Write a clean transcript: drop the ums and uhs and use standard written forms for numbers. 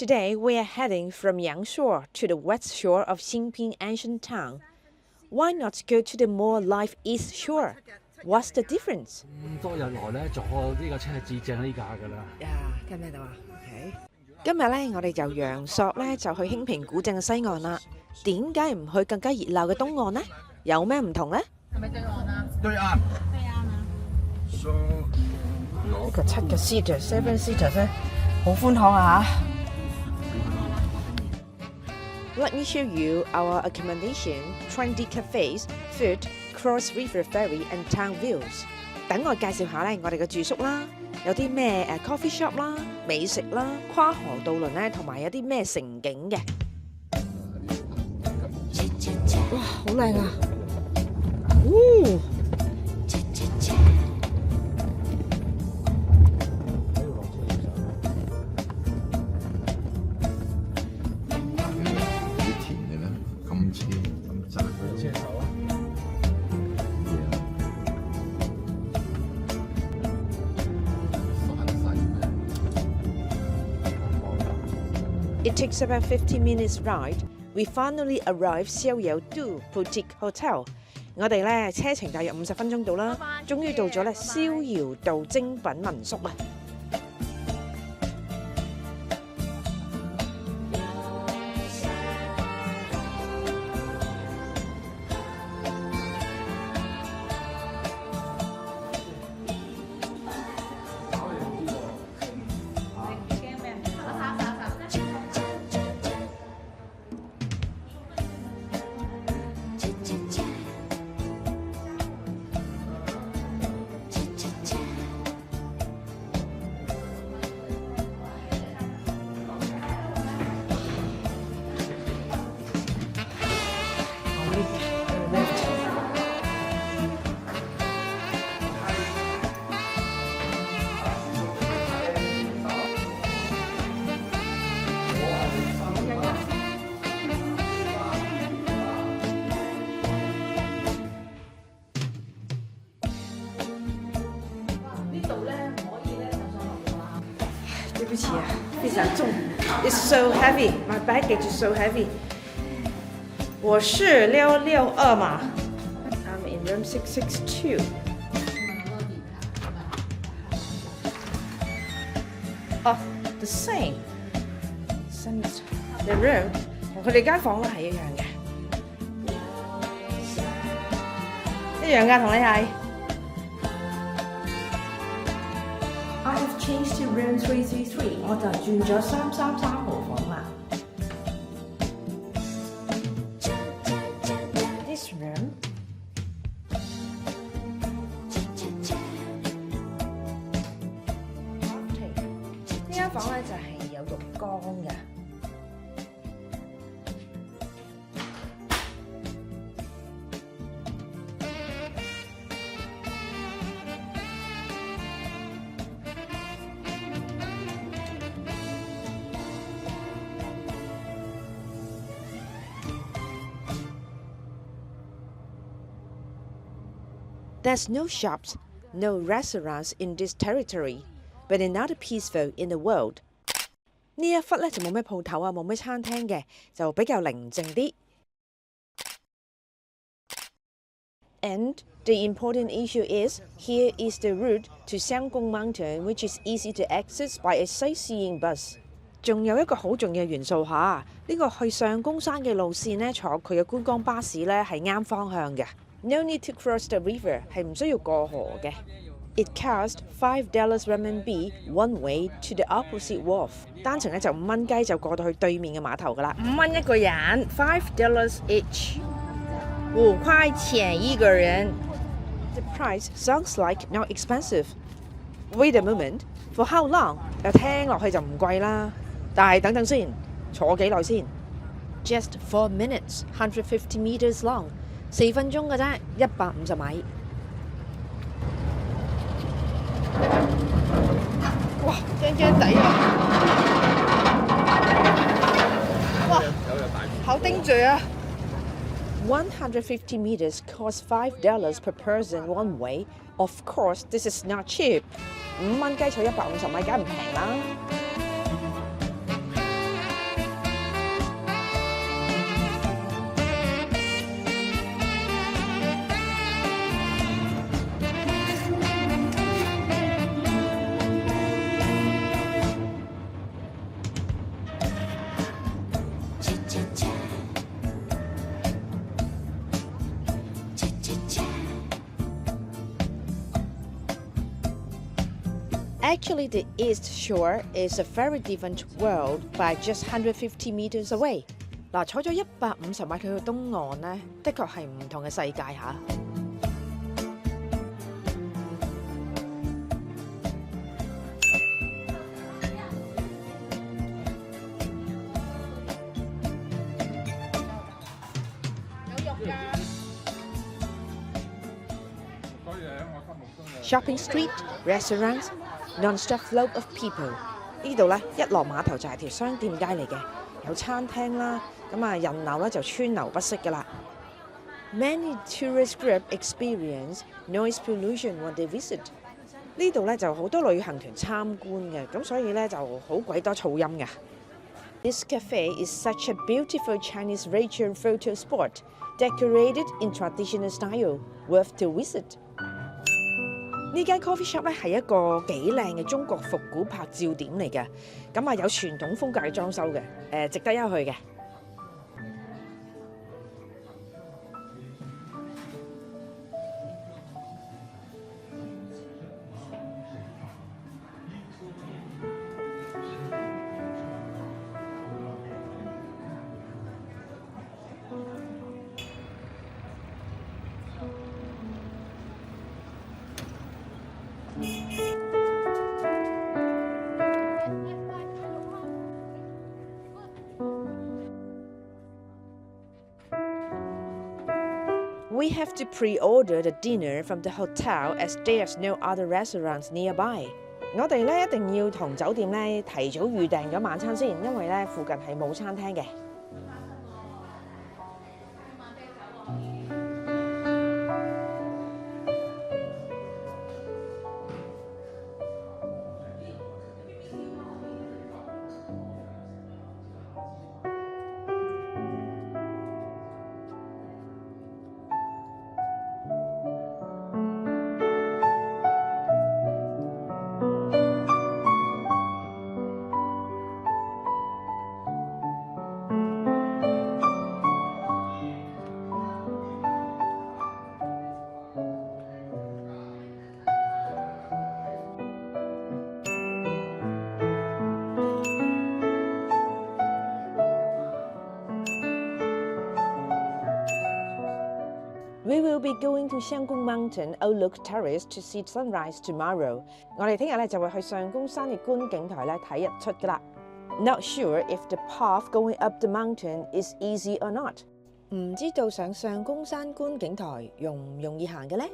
Today we are heading from Yangshore to the west shore of Xinping ancient town. Why not go to the more live east shore? What's the difference? 咁多日來咧，坐呢架車係至正呢架㗎啦。聽唔聽到啊？OK。今日咧，我哋由陽朔咧就去興平古鎮嘅西岸啦。點解唔去更加熱鬧嘅東岸呢？有咩唔同呢？係咪對岸啊？對岸。對岸啊。呢個7個 seater、7 seater 咧，好寬敞啊嚇！Let me show you our accommodation, trendy cafes, food, cross river ferry and town views. 等我介紹下咧我哋嘅住宿啦，有啲咩coffee shop 啦、美食啦、跨河渡輪咧，同埋有啲咩城景嘅。哇，好靚啊！It takes about 50 minutes ride. We finally arrived 逍遙都 Boutique Hotel. 我哋咧車程大約50分鐘到啦，終於到咗咧逍遙道精品民宿啊！對不起啊，非常重 ，It's so heavy. My baggage is so heavy. 我是662嘛 ，I'm in room 662. Oh, the same. The room 同佢哋間房係一樣嘅，一樣㗎，同你係。I have changed to room 333，我就轉咗333號房啦。This room， 呢間房咧就係有浴缸嘅。There's no shops, no restaurants in this territory, but another peaceful in the world. 呢一忽咧就冇咩鋪頭啊，冇咩餐廳嘅，就比較寧靜啲。And the important issue is, here is the route to Xianggung Mountain, which is easy to access by a sightseeing bus. 仲有一個好重要嘅元素嚇，呢個去上公山嘅路線咧，坐佢嘅觀光巴士咧係啱方向嘅。No need to cross the river， 係唔需要過河嘅。It cost $5 RMB one way to the opposite wharf。單程咧就5蚊雞就過到去對面嘅碼頭噶啦。5蚊一個人，$5 each。5塊錢一個人。The price sounds like not expensive. Wait a moment, for how long？ 聽落去就唔貴啦，但係等等先，坐幾耐先 ？Just 4 minutes, 150 meters long。4分鐘嘅啫，150米。哇，驚驚地啊！哇，好頂住啊！ 150 meters costs $5 per person one way. Of course, this is not cheap. 5蚊雞坐150米，梗唔平啦。Actually, the East Shore is a very different world by just 150 meters away. 嗱，坐咗150米去到東岸呢，的確係唔同嘅世界嚇。Shopping street, restaurants, non-stop flow of people。呢度咧一落碼頭就係條商店街嚟嘅，有餐廳啦，咁啊人流咧就川流不息㗎啦。Many tourist group experience noise pollution when they visit。呢度咧就好多旅行團參觀嘅，咁所以咧就好鬼多噪音嘅。This cafe is such a beautiful Chinese retro photo spot, decorated in traditional style, worth to visit。呢間 coffee shop 咧係一個幾靚嘅中國復古拍照點嚟嘅，咁啊有傳統風格嘅裝修嘅，值得一去嘅。We have to pre-order the dinner from the hotel as there's no other restaurants nearby。我哋咧一定要同酒店咧提早預訂咗晚餐先，因為咧附近係冇餐廳嘅。We will be going to Xianggung Mountain Outlook Terrace to see sunrise tomorrow。我哋聽日咧就會去上宮山嘅觀景台咧睇日出㗎啦。Not sure if the path going up the mountain is easy or not。唔知道上上宮山觀景台容唔容易行嘅呢？